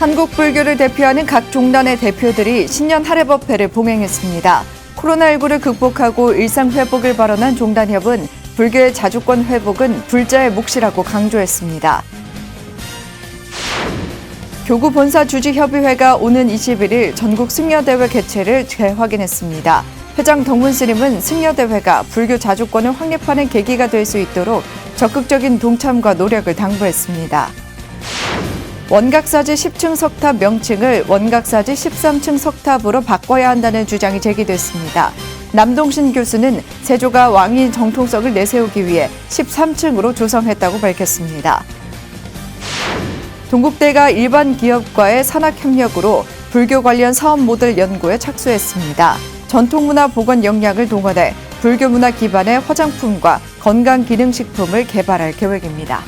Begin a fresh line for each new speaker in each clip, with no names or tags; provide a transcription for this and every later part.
한국 불교를 대표하는 각 종단의 대표들이 신년 할애법회를 봉행했습니다. 코로나19를 극복하고 일상 회복을 발언한 종단협은 불교의 자주권 회복은 불자의 몫이라고 강조했습니다. 교구 본사 주지협의회가 오는 21일 전국 승려대회 개최를 재확인했습니다. 회장 덕문 스님은 승려대회가 불교 자주권을 확립하는 계기가 될 수 있도록 적극적인 동참과 노력을 당부했습니다. 원각사지 10층 석탑 명칭을 원각사지 13층 석탑으로 바꿔야 한다는 주장이 제기됐습니다. 남동신 교수는 세조가 왕위 정통성을 내세우기 위해 13층으로 조성했다고 밝혔습니다. 동국대가 일반 기업과의 산학협력으로 불교 관련 사업 모델 연구에 착수했습니다. 전통문화 복원 역량을 동원해 불교 문화 기반의 화장품과 건강기능식품을 개발할 계획입니다.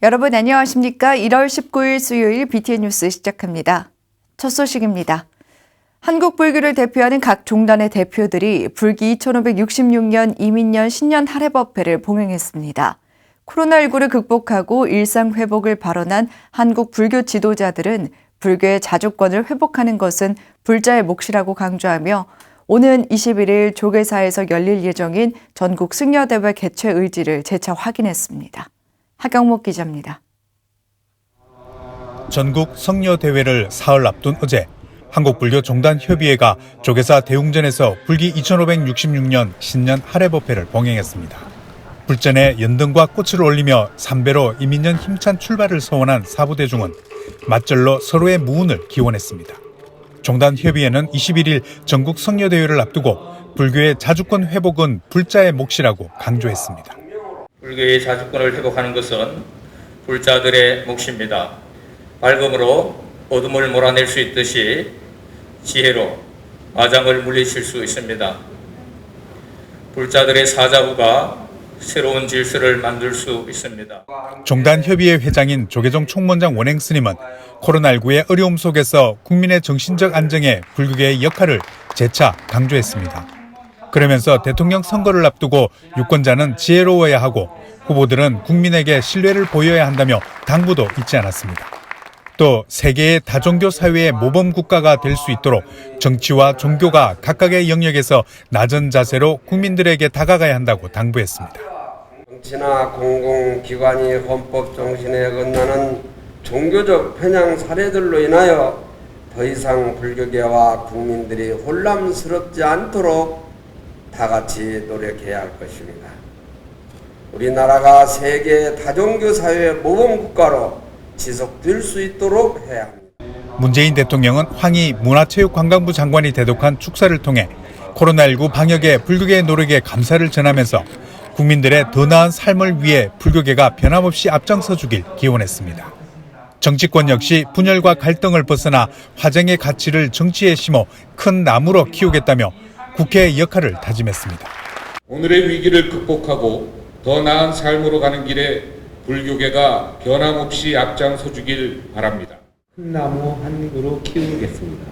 여러분 안녕하십니까? 1월 19일 수요일 BTN 뉴스 시작합니다. 첫 소식입니다. 한국 불교를 대표하는 각 종단의 대표들이 불기 2566년 이민년 신년 할애법회를 봉행했습니다. 코로나19를 극복하고 일상 회복을 발언한 한국 불교 지도자들은 불교의 자주권을 회복하는 것은 불자의 몫이라고 강조하며 오는 21일 조계사에서 열릴 예정인 전국 승려대회 개최 의지를 재차 확인했습니다. 하경목 기자입니다.
전국 성녀대회를 사흘 앞둔 어제 한국불교종단협의회가 조계사 대웅전에서 불기 2566년 신년 할애법회를 봉행했습니다. 불전에 연등과 꽃을 올리며 삼배로 이민년 힘찬 출발을 소원한 사부대중은 맞절로 서로의 무운을 기원했습니다. 종단협의회는 21일 전국 성녀대회를 앞두고 불교의 자주권 회복은 불자의 몫이라고 강조했습니다.
불교의 자주권을 회복하는 것은 불자들의 몫입니다. 밝음으로 어둠을 몰아낼 수 있듯이 지혜로 마장을 물리칠 수 있습니다. 불자들의 사자부가 새로운 질서를 만들 수 있습니다.
종단협의회 회장인 조계종 총무원장 원행 스님은 코로나19의 어려움 속에서 국민의 정신적 안정에 불교계의 역할을 재차 강조했습니다. 그러면서 대통령 선거를 앞두고 유권자는 지혜로워야 하고 후보들은 국민에게 신뢰를 보여야 한다며 당부도 잊지 않았습니다. 또 세계의 다종교 사회의 모범 국가가 될 수 있도록 정치와 종교가 각각의 영역에서 낮은 자세로 국민들에게 다가가야 한다고 당부했습니다.
정치나 공공기관이 헌법 정신에 어긋나는 종교적 편향 사례들로 인하여 더 이상 불교계와 국민들이 혼란스럽지 않도록 다 같이 노력해야 할 것입니다. 우리나라가 세계 다종교 사회의 모범 국가로 지속될 수 있도록 해야 합니다.
문재인 대통령은 황희 문화체육관광부 장관이 대독한 축사를 통해 코로나19 방역에 불교계의 노력에 감사를 전하면서 국민들의 더 나은 삶을 위해 불교계가 변함없이 앞장서 주길 기원했습니다. 정치권 역시 분열과 갈등을 벗어나 화정의 가치를 정치에 심어 큰 나무로 키우겠다며 국회의 역할을 다짐했습니다.
오늘의 위기를 극복하고 더 나은 삶으로 가는 길에 불교계가 변함없이 앞장서 주길 바랍니다.
큰 나무 한 그루 키우겠습니다.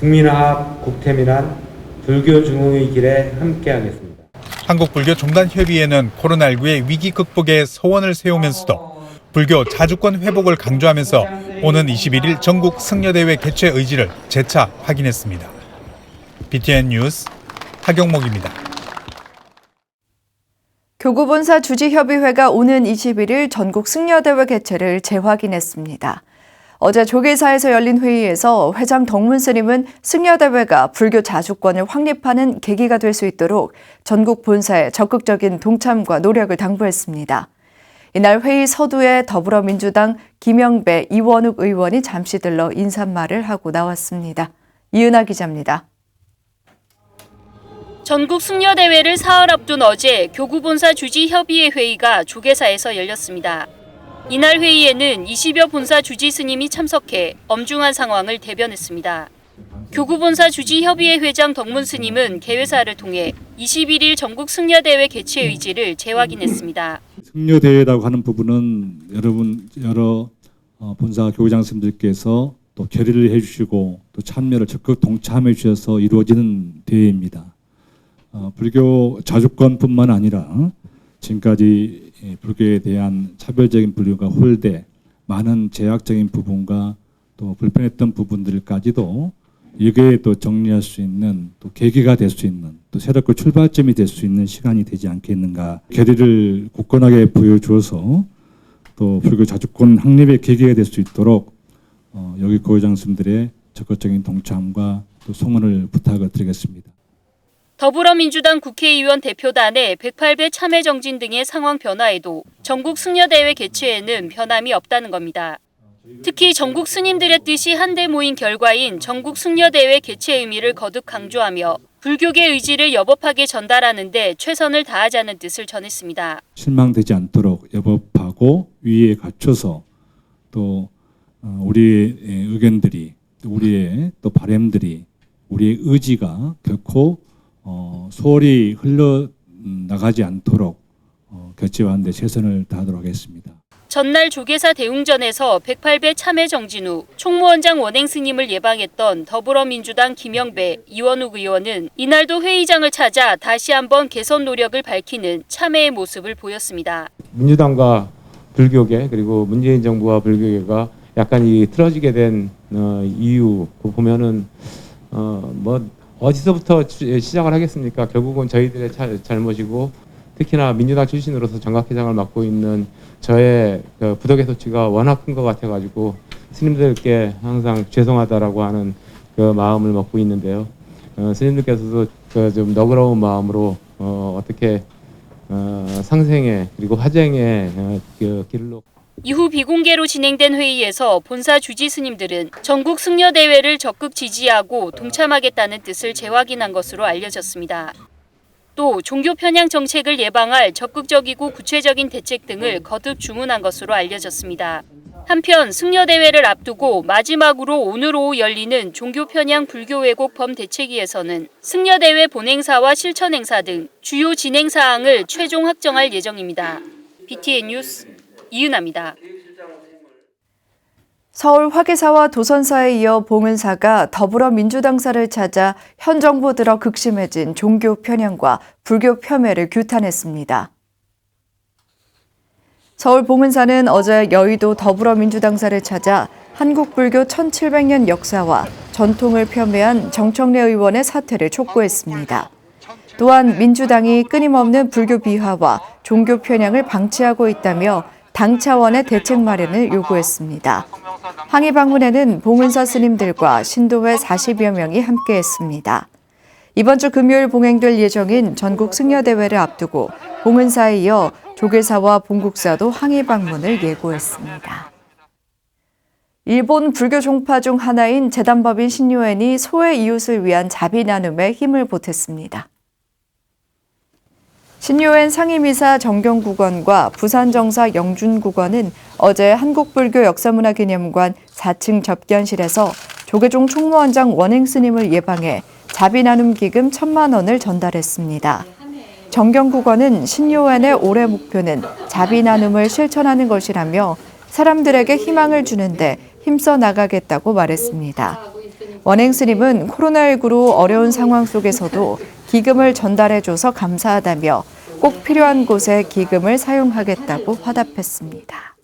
국민화합 국태민한 불교 중흥의 길에 함께하겠습니다.
한국불교종단협의회는 코로나19의 위기 극복에 서원을 세우면서도 불교 자주권 회복을 강조하면서 오는 21일 전국 승려대회 개최 의지를 재차 확인했습니다. BTN 뉴스 하경목입니다.
교구본사 주지협의회가 오는 21일 전국 승려대회 개최를 재확인했습니다. 어제 조계사에서 열린 회의에서 회장 덕문 스님은 승려대회가 불교 자주권을 확립하는 계기가 될 수 있도록 전국 본사에 적극적인 동참과 노력을 당부했습니다. 이날 회의 서두에 더불어민주당 김영배, 이원욱 의원이 잠시 들러 인사말을 하고 나왔습니다. 이은하 기자입니다.
전국 승려대회를 사흘 앞둔 어제 교구본사 주지협의회 회의가 조계사에서 열렸습니다. 이날 회의에는 20여 본사 주지 스님이 참석해 엄중한 상황을 대변했습니다. 교구본사 주지협의회 회장 덕문 스님은 개회사를 통해 21일 전국 승려대회 개최 의지를 재확인했습니다.
승려대회라고 하는 부분은 여러 본사 교회장 스님들께서 또 결의를 해주시고 또 참여를 적극 동참해 주셔서 이루어지는 대회입니다. 불교 자주권뿐만 아니라 지금까지 불교에 대한 차별적인 분류가 홀대, 많은 제약적인 부분과 또 불편했던 부분들까지도 여기에 또 정리할 수 있는 또 계기가 될 수 있는 또 새롭게 출발점이 될 수 있는 시간이 되지 않겠는가. 결의를 굳건하게 보여주어서 또 불교 자주권 확립의 계기가 될 수 있도록 여기 고위장스님들의 적극적인 동참과 또 송원을 부탁을 드리겠습니다.
더불어민주당 국회의원 대표단의 108배 참여 정진 등의 상황 변화에도 전국 승려대회 개최에는 변함이 없다는 겁니다. 특히 전국 스님들의 뜻이 한데 모인 결과인 전국 승려대회 개최 의미를 거듭 강조하며 불교계 의지를 여법하게 전달하는 데 최선을 다하자는 뜻을 전했습니다.
실망되지 않도록 여법하고 위에 갖춰서 또 우리의 의견들이, 우리의 또 바람들이, 우리의 의지가 결코 소홀히 흘러나가지 않도록 개최하는 데 최선을 다하도록 하겠습니다.
전날 조계사 대웅전에서 108배 참회 정진 후 총무원장 원행 스님을 예방했던 더불어민주당 김영배, 이원욱 의원은 이날도 회의장을 찾아 다시 한번 개선 노력을 밝히는 참회의 모습을 보였습니다.
민주당과 불교계 그리고 문재인 정부와 불교계가 약간 틀어지게 된 이유 보면은 뭐 어디서부터 시작을 하겠습니까? 결국은 저희들의 잘못이고 특히나 민주당 출신으로서 정각회장을 맡고 있는 저의 부덕의 소치가 워낙 큰 것 같아가지고 스님들께 항상 죄송하다라고 하는 그 마음을 먹고 있는데요. 스님들께서도 좀 너그러운 마음으로 어떻게 상생의 그리고 화쟁의 길로.
이후 비공개로 진행된 회의에서 본사 주지 스님들은 전국 승려대회를 적극 지지하고 동참하겠다는 뜻을 재확인한 것으로 알려졌습니다. 또 종교 편향 정책을 예방할 적극적이고 구체적인 대책 등을 거듭 주문한 것으로 알려졌습니다. 한편 승려대회를 앞두고 마지막으로 오늘 오후 열리는 종교 편향 불교 왜곡 범대책위에서는 승려대회 본행사와 실천행사 등 주요 진행사항을 최종 확정할 예정입니다. BTN 뉴스 이은아입니다.
서울 화계사와 도선사에 이어 봉은사가 더불어민주당사를 찾아 현 정부 들어 극심해진 종교 편향과 불교 폄훼를 규탄했습니다. 서울 봉은사는 어제 여의도 더불어민주당사를 찾아 한국불교 1700년 역사와 전통을 폄훼한 정청래 의원의 사퇴를 촉구했습니다. 또한 민주당이 끊임없는 불교 비하와 종교 편향을 방치하고 있다며 당 차원의 대책 마련을 요구했습니다. 항의 방문에는 봉은사 스님들과 신도회 40여 명이 함께했습니다. 이번 주 금요일 봉행될 예정인 전국 승려대회를 앞두고 봉은사에 이어 조계사와 봉국사도 항의 방문을 예고했습니다. 일본 불교 종파 중 하나인 재단법인 신요엔이 소외 이웃을 위한 자비 나눔에 힘을 보탰습니다. 신요엔 상임이사 정경국원과 부산정사 영준국원은 어제 한국불교 역사문화기념관 4층 접견실에서 조계종 총무원장 원행 스님을 예방해 자비 나눔 기금 1,000만 원을 전달했습니다. 정경국원은 신요엔의 올해 목표는 자비 나눔을 실천하는 것이라며 사람들에게 희망을 주는데 힘써 나가겠다고 말했습니다. 원행 스님은 코로나19로 어려운 상황 속에서도 기금을 전달해줘서 감사하다며 꼭 필요한 곳에 기금을 사용하겠다고 화답했습니다.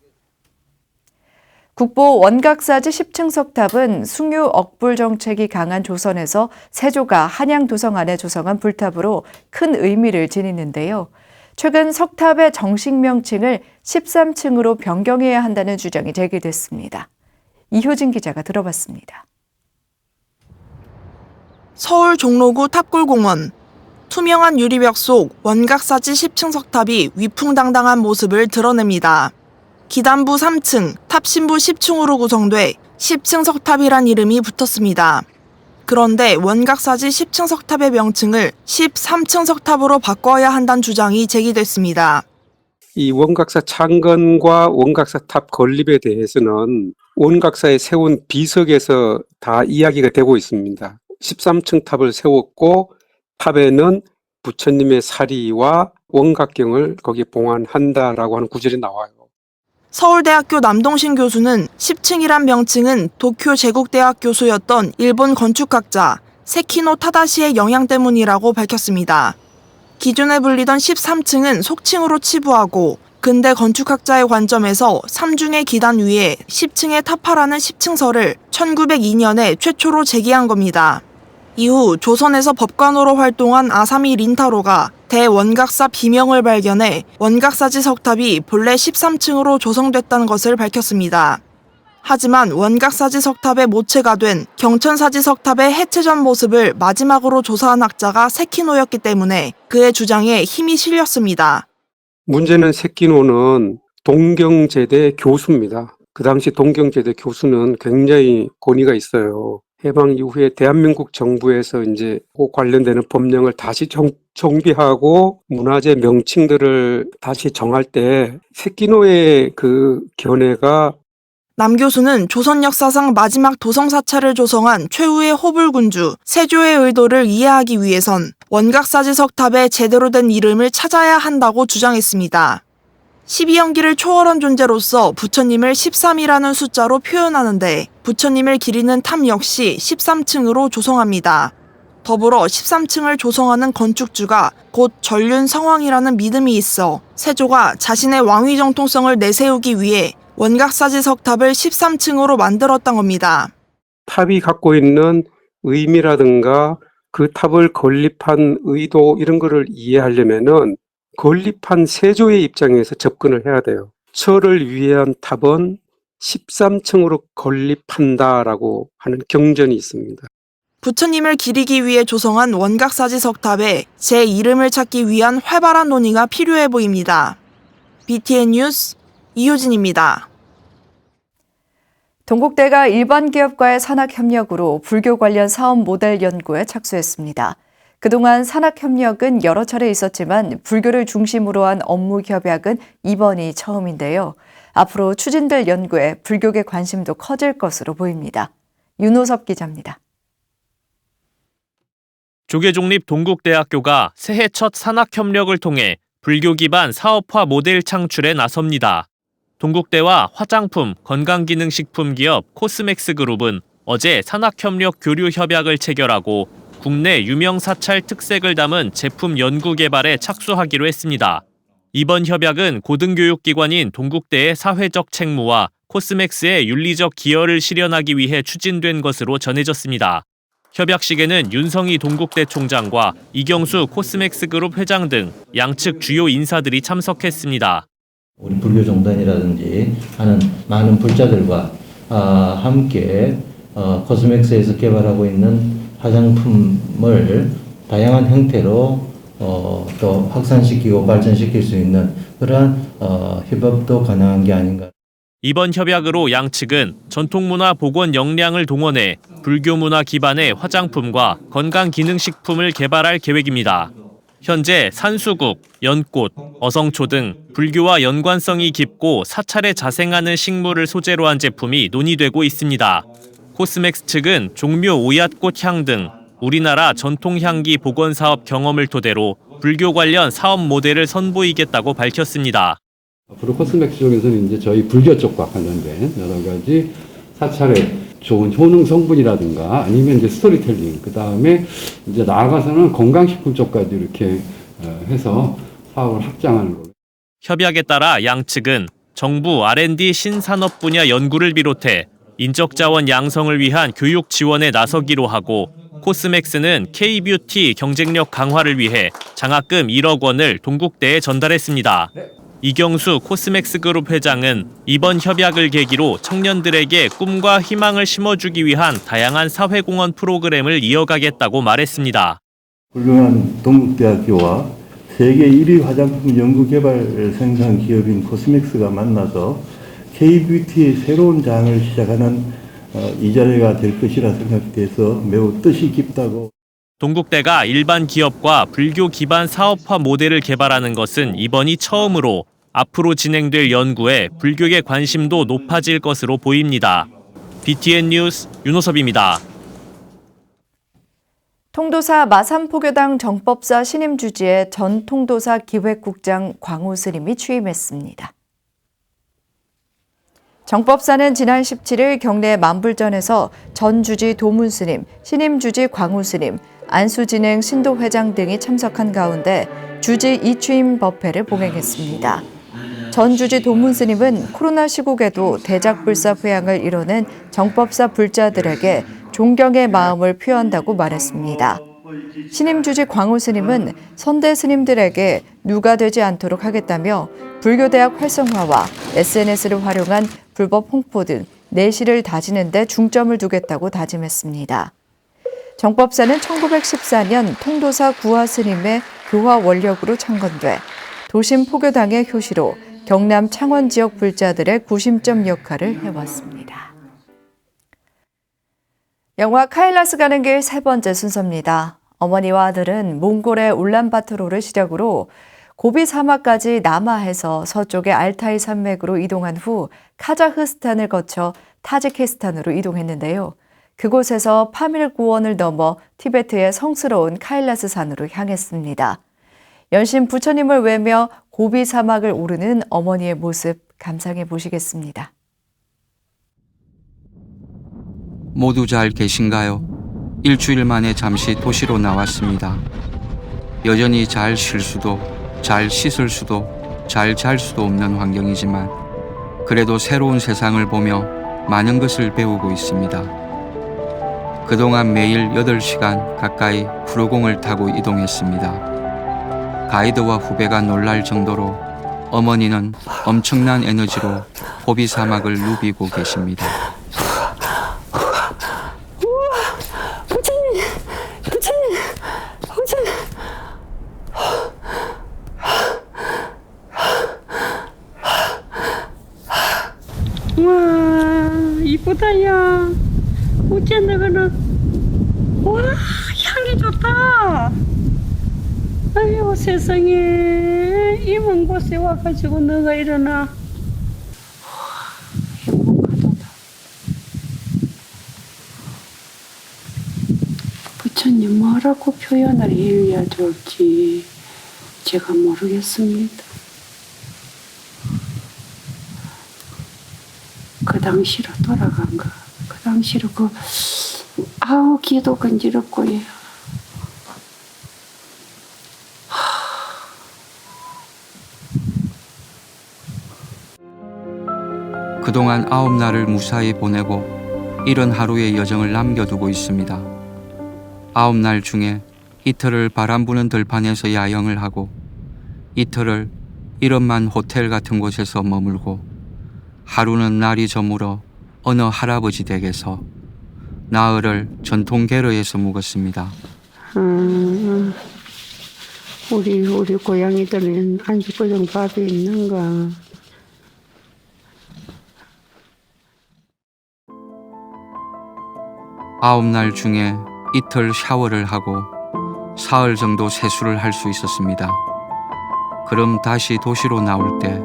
국보 원각사지 10층 석탑은 숭유 억불 정책이 강한 조선에서 세조가 한양 도성 안에 조성한 불탑으로 큰 의미를 지니는데요. 최근 석탑의 정식 명칭을 13층으로 변경해야 한다는 주장이 제기됐습니다. 이효진 기자가 들어봤습니다.
서울 종로구 탑골공원. 투명한 유리벽 속 원각사지 10층 석탑이 위풍당당한 모습을 드러냅니다. 기단부 3층, 탑신부 10층으로 구성돼 10층 석탑이란 이름이 붙었습니다. 그런데 원각사지 10층 석탑의 명칭을 13층 석탑으로 바꿔야 한다는 주장이 제기됐습니다.
이 원각사 창건과 원각사 탑 건립에 대해서는 원각사에 세운 비석에서 다 이야기가 되고 있습니다. 13층 탑을 세웠고 탑에는 부처님의 사리와 원각경을 거기에 봉안한다라고 하는 구절이 나와요.
서울대학교 남동신 교수는 10층이란 명칭은 도쿄 제국대학 교수였던 일본 건축학자 세키노 타다시의 영향 때문이라고 밝혔습니다. 기존에 불리던 13층은 속칭으로 치부하고 근대 건축학자의 관점에서 3중의 기단 위에 10층의 타파라는 10층설을 1902년에 최초로 제기한 겁니다. 이후 조선에서 법관으로 활동한 아사미 린타로가 대원각사 비명을 발견해 원각사지 석탑이 본래 13층으로 조성됐다는 것을 밝혔습니다. 하지만 원각사지 석탑의 모체가 된 경천사지 석탑의 해체 전 모습을 마지막으로 조사한 학자가 세키노였기 때문에 그의 주장에 힘이 실렸습니다.
문제는 세키노는 동경제대 교수입니다. 그 당시 동경제대 교수는 굉장히 권위가 있어요. 해방 이후에 대한민국 정부에서 이제 그 관련되는 법령을 다시 정비하고 문화재 명칭들을 다시 정할 때 세키노의 그 견해가
남 교수는 조선 역사상 마지막 도성사찰을 조성한 최후의 호불군주 세조의 의도를 이해하기 위해선 원각사지 석탑의 제대로 된 이름을 찾아야 한다고 주장했습니다. 12형기를 초월한 존재로서 부처님을 13이라는 숫자로 표현하는데 부처님을 기리는 탑 역시 13층으로 조성합니다. 더불어 13층을 조성하는 건축주가 곧 전륜 성왕이라는 믿음이 있어 세조가 자신의 왕위 정통성을 내세우기 위해 원각사지 석탑을 13층으로 만들었던 겁니다.
탑이 갖고 있는 의미라든가 그 탑을 건립한 의도 이런 거를 이해하려면은 건립한 세조의 입장에서 접근을 해야 돼요. 철을 위한 탑은 13층으로 건립한다라고 하는 경전이 있습니다.
부처님을 기리기 위해 조성한 원각사지 석탑에 제 이름을 찾기 위한 활발한 논의가 필요해 보입니다. BTN 뉴스 이효진입니다.
동국대가 일반 기업과의 산학협력으로 불교 관련 사업 모델 연구에 착수했습니다. 그동안 산학협력은 여러 차례 있었지만 불교를 중심으로 한 업무 협약은 이번이 처음인데요. 앞으로 추진될 연구에 불교계 관심도 커질 것으로 보입니다. 윤호섭 기자입니다.
조계종립 동국대학교가 새해 첫 산학협력을 통해 불교 기반 사업화 모델 창출에 나섭니다. 동국대와 화장품, 건강기능식품 기업 코스맥스 그룹은 어제 산학협력 교류 협약을 체결하고 국내 유명 사찰 특색을 담은 제품 연구 개발에 착수하기로 했습니다. 이번 협약은 고등교육기관인 동국대의 사회적 책무와 코스맥스의 윤리적 기여를 실현하기 위해 추진된 것으로 전해졌습니다. 협약식에는 윤성희 동국대 총장과 이경수 코스맥스 그룹 회장 등 양측 주요 인사들이 참석했습니다.
우리 불교종단이라든지 하는 많은 불자들과 함께 코스맥스에서 개발하고 있는 화장품을 다양한 형태로 또 확산시키고 발전시킬 수 있는 그러한 협업도 가능한 게 아닌가.
이번 협약으로 양측은 전통문화 복원 역량을 동원해 불교문화 기반의 화장품과 건강기능식품을 개발할 계획입니다. 현재 산수국, 연꽃, 어성초 등 불교와 연관성이 깊고 사찰에 자생하는 식물을 소재로 한 제품이 논의되고 있습니다. 코스맥스 측은 종묘 오얏꽃 향 등 우리나라 전통향기 복원 사업 경험을 토대로 불교 관련 사업 모델을 선보이겠다고 밝혔습니다.
앞으로 코스맥스 쪽에서는 이제 저희 불교 쪽과 관련된 여러 가지 사찰의 좋은 효능 성분이라든가 아니면 이제 스토리텔링, 그 다음에 이제 나아가서는 건강식품 쪽까지 이렇게 해서 사업을 확장하는 걸로.
협약에 따라 양측은 정부 R&D 신산업 분야 연구를 비롯해 인적자원 양성을 위한 교육 지원에 나서기로 하고 코스맥스는 K-뷰티 경쟁력 강화를 위해 장학금 1억 원을 동국대에 전달했습니다. 이경수 코스맥스 그룹 회장은 이번 협약을 계기로 청년들에게 꿈과 희망을 심어주기 위한 다양한 사회공헌 프로그램을 이어가겠다고 말했습니다.
훌륭한 동국대학교와 세계 1위 화장품 연구개발 생산 기업인 코스맥스가 만나서 K-뷰티의 새로운 장을 시작하는 이 자리가 될 것이라 생각돼서 매우 뜻이 깊다고.
동국대가 일반 기업과 불교 기반 사업화 모델을 개발하는 것은 이번이 처음으로 앞으로 진행될 연구에 불교계 관심도 높아질 것으로 보입니다. BTN 뉴스 윤호섭입니다.
통도사 마산포교당 정법사 신임 주지에 전 통도사 기획국장 광우 스님이 취임했습니다. 정법사는 지난 17일 경내 만불전에서 전 주지 도문 스님, 신임 주지 광우 스님, 안수진행 신도회장 등이 참석한 가운데 주지 이취임 법회를 봉행했습니다. 전 주지 도문스님은 코로나 시국에도 대작불사 회양을 이뤄낸 정법사 불자들에게 존경의 마음을 표한다고 말했습니다. 신임 주지 광우 스님은 선대 스님들에게 누가 되지 않도록 하겠다며 불교대학 활성화와 SNS를 활용한 불법 홍보 등 내실을 다지는 데 중점을 두겠다고 다짐했습니다. 정법사는 1914년 통도사 구화 스님의 교화 원력으로 창건돼 도심 포교당의 효시로 경남 창원 지역 불자들의 구심점 역할을 해왔습니다. 영화 카일라스 가는 길 세 번째 순서입니다. 어머니와 아들은 몽골의 울란바토르를 시작으로 고비 사막까지 남하해서 서쪽의 알타이 산맥으로 이동한 후 카자흐스탄을 거쳐 타지키스탄으로 이동했는데요. 그곳에서 파밀고원을 넘어 티베트의 성스러운 카일라스 산으로 향했습니다. 연신 부처님을 외며 고비 사막을 오르는 어머니의 모습 감상해 보시겠습니다.
모두 잘 계신가요? 일주일 만에 잠시 도시로 나왔습니다. 여전히 잘 쉴 수도, 잘 씻을 수도, 잘 잘 수도 없는 환경이지만 그래도 새로운 세상을 보며 많은 것을 배우고 있습니다. 그동안 매일 8시간 가까이 프로공을 타고 이동했습니다. 가이드와 후배가 놀랄 정도로 어머니는 엄청난 에너지로 고비 사막을 누비고 계십니다.
와 이쁘다야. 어째 너는 와 향이 좋다. 아유 세상에 이 먼 곳에 와가지고 너가 일어나. 행복하다. 부처님 뭐라고 표현을 해야 될지 제가 모르겠습니다. 그 당시로 돌아간 거. 그 당시로 아우 귀도 간지럽고 예.
그동안 9날을 무사히 보내고 이런 하루의 여정을 남겨두고 있습니다. 9날 중에 이틀을 바람 부는 들판에서 야영을 하고 이틀을 이런만 호텔 같은 곳에서 머물고 하루는 날이 저물어 어느 할아버지 댁에서 나흘을 전통 게러에서 묵었습니다.
우리 고양이들은 안식구정 밥이 있는가?
아홉 날 중에 이틀 샤워를 하고 사흘 정도 세수를 할 수 있었습니다. 그럼 다시 도시로 나올 때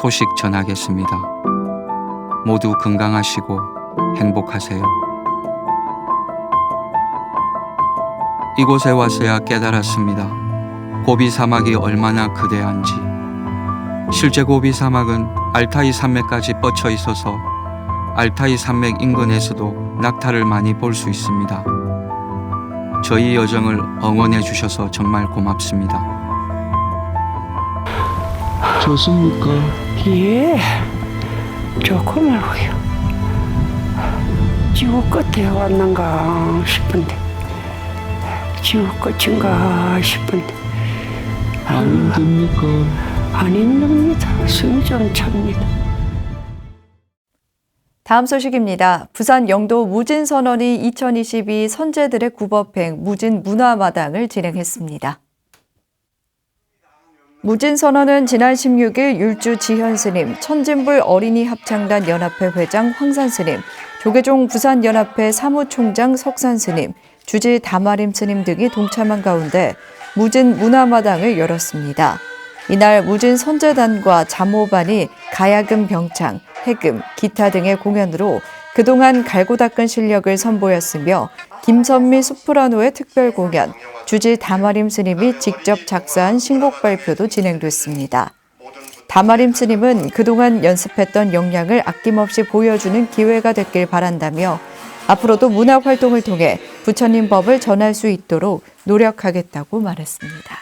소식 전하겠습니다. 모두 건강하시고 행복하세요. 이곳에 와서야 깨달았습니다. 고비 사막이 얼마나 거대한지. 실제 고비 사막은 알타이 산맥까지 뻗쳐 있어서 알타이 산맥 인근에서도 낙타를 많이 볼 수 있습니다. 저희 여정을 응원해 주셔서 정말 고맙습니다.
좋습니까? 예, 좋구만요. 지구 끝에 왔는가 싶은데, 지구 끝인가 싶은데. 안 힘듭니까? 안 힘듭니다. 숨이 좀 찹니다.
다음 소식입니다. 부산 영도 무진선언이 2022 선제들의 구법행 무진문화마당을 진행했습니다. 무진선언은 지난 16일 율주 지현스님, 천진불 어린이 합창단 연합회 회장 황산스님, 조계종 부산연합회 사무총장 석산스님, 주지 다마림 스님 등이 동참한 가운데 무진문화마당을 열었습니다. 이날 무진선제단과 잠호반이 가야금 병창, 해금, 기타 등의 공연으로 그동안 갈고 닦은 실력을 선보였으며 김선미 소프라노의 특별 공연, 주지 다마림 스님이 직접 작사한 신곡 발표도 진행됐습니다. 다마림 스님은 그동안 연습했던 역량을 아낌없이 보여주는 기회가 됐길 바란다며 앞으로도 문화 활동을 통해 부처님 법을 전할 수 있도록 노력하겠다고 말했습니다.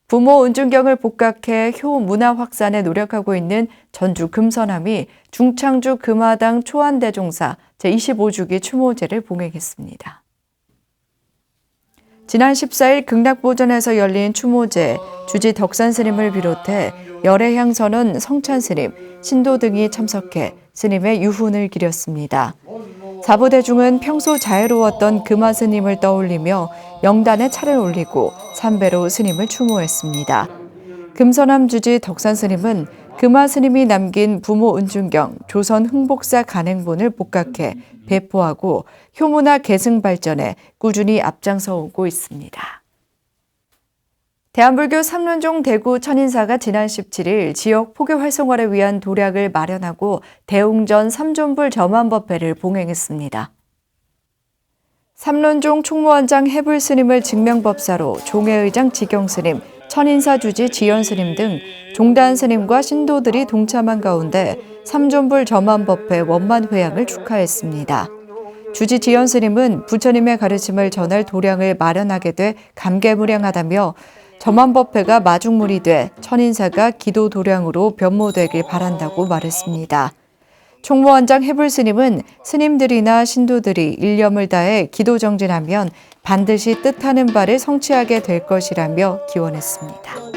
부모 은중경을 복각해 효 문화 확산에 노력하고 있는 전주 금서남이 중창주 금화당 초안대종사 제25주기 추모제를 봉행했습니다. 지난 14일 극락보전에서 열린 추모제, 주지 덕산 스님을 비롯해 열애향 선원 성찬 스님, 신도 등이 참석해 스님의 유훈을 기렸습니다. 사부대중은 평소 자애로웠던 금화 스님을 떠올리며 영단에 차를 올리고 삼배로 스님을 추모했습니다. 금서남 주지 덕산 스님은 금화 스님이 남긴 부모 은중경 조선 흥복사 간행본을 복각해 배포하고 효문화 계승 발전에 꾸준히 앞장서 오고 있습니다. 대한불교 삼론종 대구 천인사가 지난 17일 지역 포교 활성화를 위한 도략을 마련하고 대웅전 삼존불 점안법회를 봉행했습니다. 삼론종 총무원장 해불스님을 증명법사로 종회의장 지경스님, 천인사 주지 지연스님 등 종단스님과 신도들이 동참한 가운데 삼존불 점안법회 원만회양을 축하했습니다. 주지 지연스님은 부처님의 가르침을 전할 도량을 마련하게 돼 감개무량하다며 점안법회가 마중물이 돼 천인사가 기도 도량으로 변모되길 바란다고 말했습니다. 총무원장 해불스님은 스님들이나 신도들이 일념을 다해 기도 정진하면 반드시 뜻하는 바를 성취하게 될 것이라며 기원했습니다.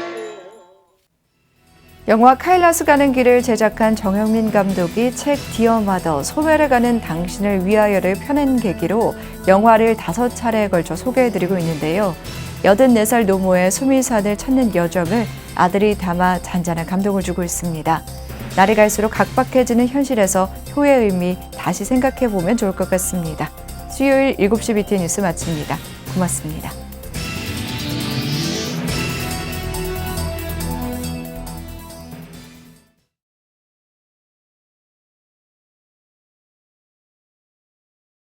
영화 카일라스 가는 길을 제작한 정영민 감독이 책 디어 마더 소멸해 가는 당신을 위하여를 펴낸 계기로 영화를 5차례에 걸쳐 소개해드리고 있는데요. 84살 노모의 수미산을 찾는 여정을 아들이 담아 잔잔한 감동을 주고 있습니다. 날이 갈수록 각박해지는 현실에서 효의 의미 다시 생각해보면 좋을 것 같습니다. 수요일 7시 BTN 뉴스 마칩니다. 고맙습니다.